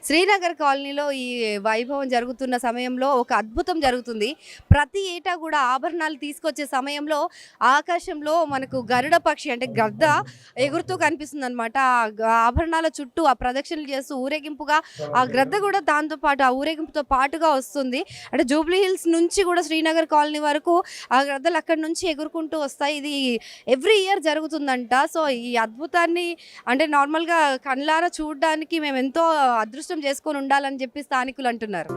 శ్రీనగర్ కాలనీలో ఈ వైభవం జరుగుతున్న సమయంలో ఒక అద్భుతం జరుగుతుంది. ప్రతి ఏటా కూడా ఆభరణాలు తీసుకొచ్చే సమయంలో ఆకాశంలో మనకు గరుడ పక్షి అంటే గద్ద ఎగురుతూ కనిపిస్తుందనమాట. ఆభరణాల చుట్టూ ఆ ప్రదక్షిణలు చేస్తూ ఊరేగింపుగా ఆ గ్రద్ద కూడా దాంతో పాటు ఆ ఊరేగింపుతో పాటుగా వస్తుంది. అంటే జూబ్లీ హిల్స్ నుంచి కూడా శ్రీనగర్ కాలనీ వరకు ఆ గ్రద్దలు అక్కడి నుంచి ఎగురుకుంటూ వస్తాయి. ఇది ఎవ్రీ ఇయర్ జరుగుతుందంట. సో ఈ అద్భుతాన్ని అంటే నార్మల్గా కళ్ళారా చూడడానికి మేము ఎంతో అదృష్టం చేసుకొని ఉండాలని చెప్పి స్థానికులు అంటున్నారు.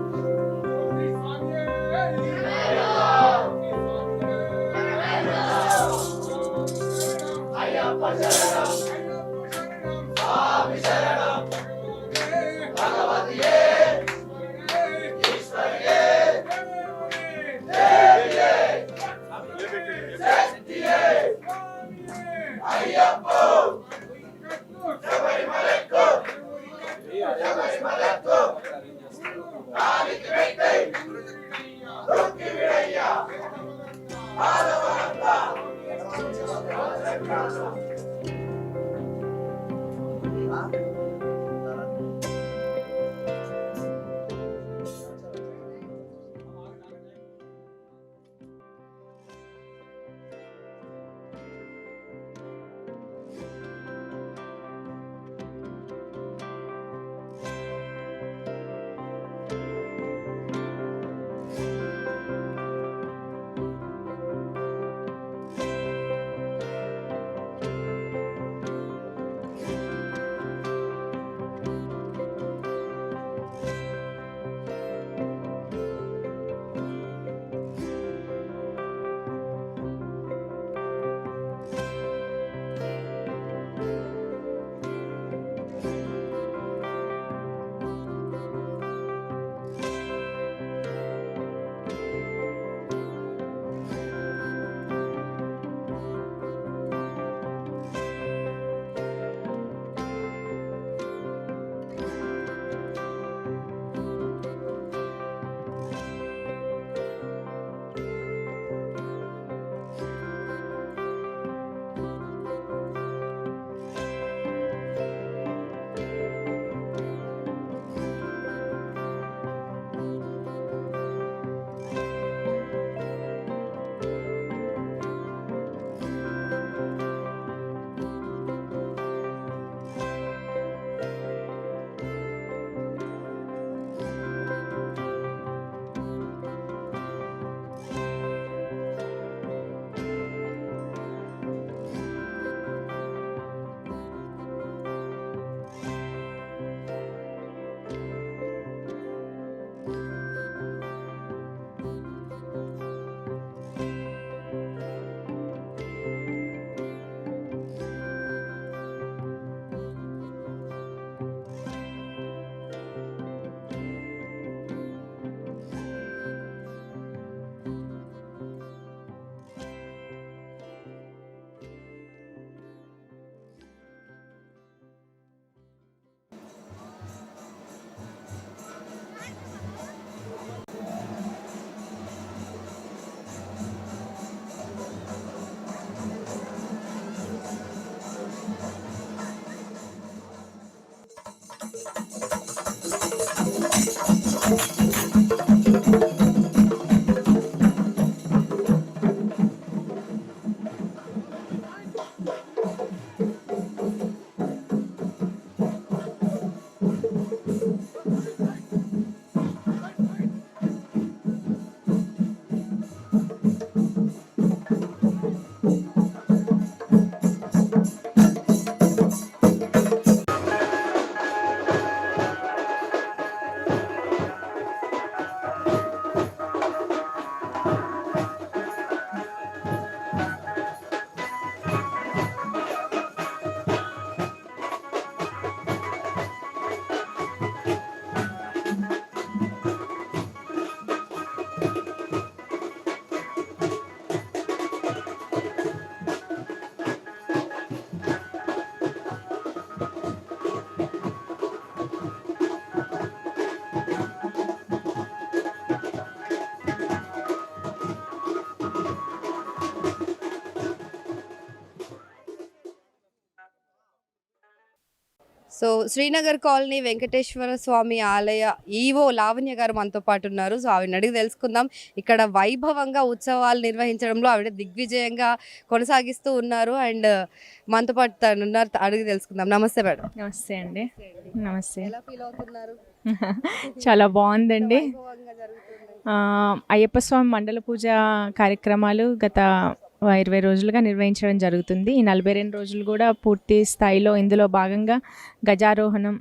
సో శ్రీనగర్ కాలనీ వెంకటేశ్వర స్వామి ఆలయ ఈవో లావణ్య గారు మనతో పాటు ఉన్నారు. సో ఆవిడని అడిగి తెలుసుకుందాం. ఇక్కడ వైభవంగా ఉత్సవాలు నిర్వహించడంలో ఆవిడ దిగ్విజయంగా కొనసాగిస్తూ ఉన్నారు. అండ్ మనతో పాటు తను ఉన్నారు, అడిగి తెలుసుకుందాం. నమస్తే మేడం. నమస్తే అండి. నమస్తే. ఎలా ఫీల్ అవుతున్నారు? చాలా బాగుందండి. వైభవంగా జరుగుతుంది. అయ్యప్ప స్వామి మండల పూజ కార్యక్రమాలు గత 20 రోజులుగా నిర్వహించడం జరుగుతుంది. ఈ 42 రోజులు కూడా పూర్తి స్థాయిలో ఇందులో భాగంగా గజారోహణం,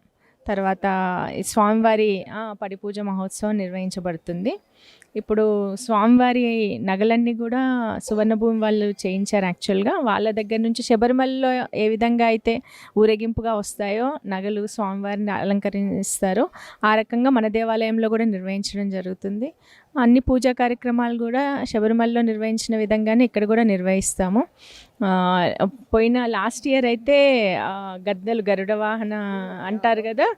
తర్వాత ఈ స్వామివారి పడి పూజ మహోత్సవం నిర్వహించబడుతుంది. ఇప్పుడు స్వామివారి నగలన్నీ కూడా సువర్ణభూమి వాళ్ళు చేయించారు. యాక్చువల్గా వాళ్ళ దగ్గర నుంచి శబరిమలలో ఏ విధంగా అయితే ఊరేగింపుగా వస్తాయో నగలు స్వామివారిని అలంకరిస్తారో ఆ రకంగా మన దేవాలయంలో కూడా నిర్వహించడం జరుగుతుంది. అన్ని పూజా కార్యక్రమాలు కూడా శబరిమలలో నిర్వహించిన విధంగానే ఇక్కడ కూడా నిర్వహిస్తాము. పోయిన లాస్ట్ ఇయర్ అయితే గద్దెలు గరుడ వాహన అంటారు కదా,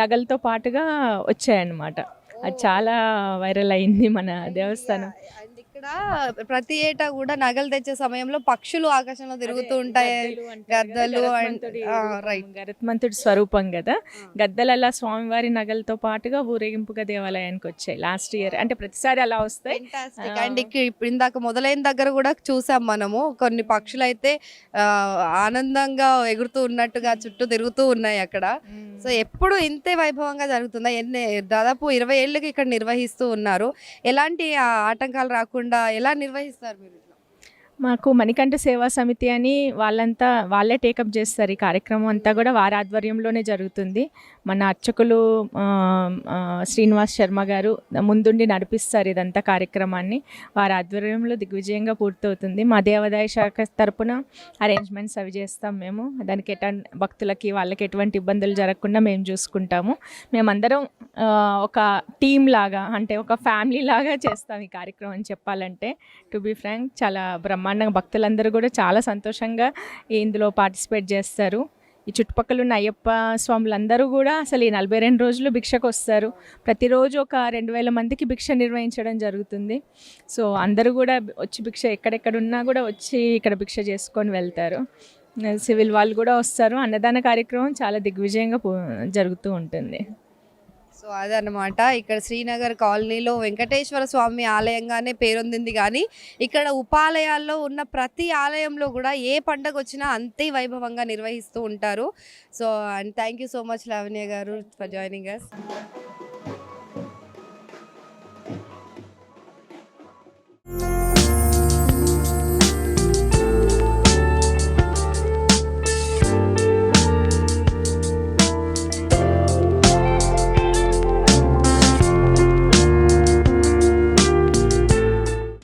నగలతో పాటుగా వచ్చాయన్నమాట. అది చాలా వైరల్ అయింది మన దేవస్థానం. అండ్ ఇక్కడ ప్రతి ఏటా కూడా నగలు తెచ్చే సమయంలో పక్షులు ఆకాశంలో తిరుగుతూ ఉంటాయి. గద్దలు రైట్, గరుత్మంతుడి స్వరూపం కదా. గద్దలు అలా స్వామివారి నగలతో పాటుగా ఊరేగింపుగా దేవాలయానికి వచ్చాయి లాస్ట్ ఇయర్. అంటే ప్రతిసారి అలా వస్తాయి. అండ్ ఇప్పుడు ఇందాక మొదలైన దగ్గర కూడా చూసాం మనము, కొన్ని పక్షులు అయితే ఆనందంగా ఎగురుతూ ఉన్నట్టుగా చుట్టూ తిరుగుతూ ఉన్నాయి అక్కడ. సో ఎప్పుడు ఇంతే వైభవంగా జరుగుతుందా? దాదాపు 20 ఏళ్ళకి ఇక్కడ నిర్వహిస్తూ ఉన్నారు. ఎలాంటి ఆటంకాలు రాకుండా ఎలా నిర్వహిస్తారు మీరు? మాకు మణికంఠ సేవా సమితి అని వాళ్ళే టేకప్ చేస్తారు. ఈ కార్యక్రమం అంతా కూడా వారి ఆధ్వర్యంలోనే జరుగుతుంది. మన అర్చకులు శ్రీనివాస్ శర్మ గారు ముందుండి నడిపిస్తారు ఇదంతా కార్యక్రమాన్ని. వారి ఆధ్వర్యంలో దిగ్విజయంగా పూర్తవుతుంది. మా దేవాదాయ శాఖ తరపున అరేంజ్మెంట్స్ అవి చేస్తాం మేము. దానికి భక్తులకి వాళ్ళకి ఎటువంటి ఇబ్బందులు జరగకుండా మేము చూసుకుంటాము. మేమందరం ఒక టీమ్ లాగా, అంటే ఒక ఫ్యామిలీ లాగా చేస్తాం ఈ కార్యక్రమం. చెప్పాలంటే టు బీ ఫ్రాంక్ చాలా బ్రహ్మాండంగా భక్తులందరూ కూడా చాలా సంతోషంగా ఇందులో పార్టిసిపేట్ చేస్తారు. ఈ చుట్టుపక్కల ఉన్న అయ్యప్ప స్వాములందరూ కూడా అసలు ఈ 42 రోజులు భిక్షకు వస్తారు. ప్రతిరోజు ఒక 2000 మందికి భిక్ష నిర్వహించడం జరుగుతుంది. సో అందరూ కూడా వచ్చి భిక్ష ఎక్కడెక్కడ ఉన్నా కూడా వచ్చి ఇక్కడ భిక్ష చేసుకొని వెళ్తారు. సివిల్ వాళ్ళు కూడా వస్తారు. అన్నదాన కార్యక్రమం చాలా దిగ్విజయంగా జరుగుతూ ఉంటుంది. సో అదనమాట, ఇక్కడ శ్రీనగర్ కాలనీలో వెంకటేశ్వర స్వామి ఆలయంగానే పేరొందింది. కానీ ఇక్కడ ఉపాలయాల్లో ఉన్న ప్రతి ఆలయంలో కూడా ఏ పండగ వచ్చినా అంతే వైభవంగా నిర్వహిస్తూ ఉంటారు. So and thank you so much Lavanya గారు ఫర్ జాయినింగ్ us.